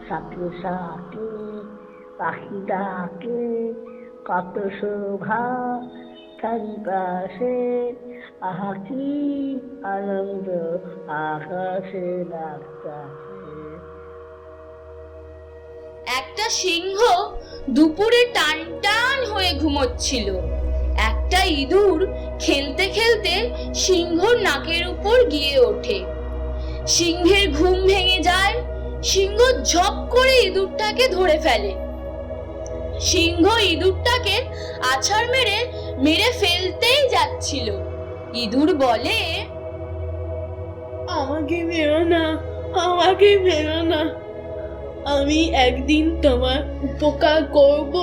সাথে সাথে পাখি ডাকে, কত শোভা চারিপাশে, আহা কি আনন্দ আকাশে বাতাসে। একটা সিংহ দুপুরে টান টান হয়ে ঘুমোচ্ছিল। একটা ইঁদুর খেলতে খেলতে সিংহর নাকের উপর গিয়ে ওঠে। সিংহের ঘুম ভেঙে যায়। সিংহ ঝপ করে ইঁদুরটাকে ধরে ফেলে। সিংহ ইঁদুরটাকে আছাড় মেরে মেরে ফেলতেই যাচ্ছিল। ইঁদুর বলে, আমাকে মেরো না, আমাকে মেরো না, আমি একদিন তোমার উপকার করব।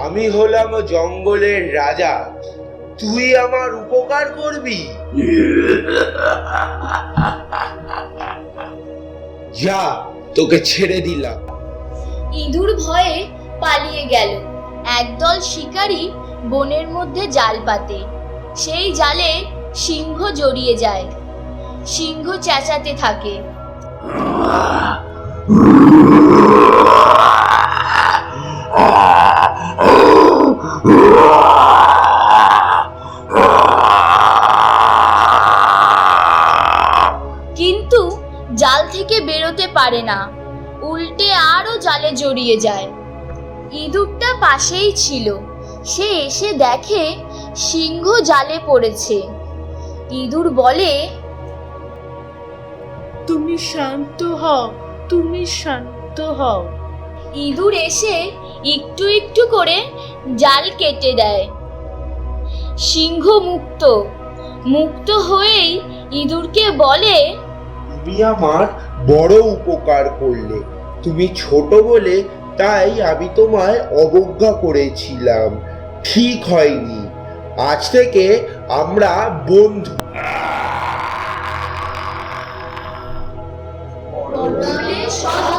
আমি হলাম জঙ্গলের রাজা, তুই আমার উপকার করবি? যা, তোকে ছেড়ে দিলাম। ইঁদুর ভয়ে পালিয়ে গেল। একদল শিকারী বনের মধ্যে জাল পাতে। সেই জালে সিংহ জড়িয়ে যায়। সিংহ চেঁচাতে থাকে। কিন্তু জাল থেকে বেরোতে পারে না, উল্টে আরো জালে জড়িয়ে যায়। ইঁদুরটা পাশেই ছিল। সে এসে দেখে সিংহ জালে পড়েছে। ইঁদুর বলে, তুমি শান্ত হও, তুমি শান্ত হও। ইঁদুর এসে একটু একটু করে জাল কেটে দেয়। সিংহ মুক্ত। মুক্ত হয়েই ইঁদুরকে বলে, তুমি আমার বড় উপকার করলে। তুমি ছোট বলে তাই আমি তোমায় অবজ্ঞা করেছিলাম। ঠিক হয়নি। আজ থেকে আমরা বন্ধু। বলে সব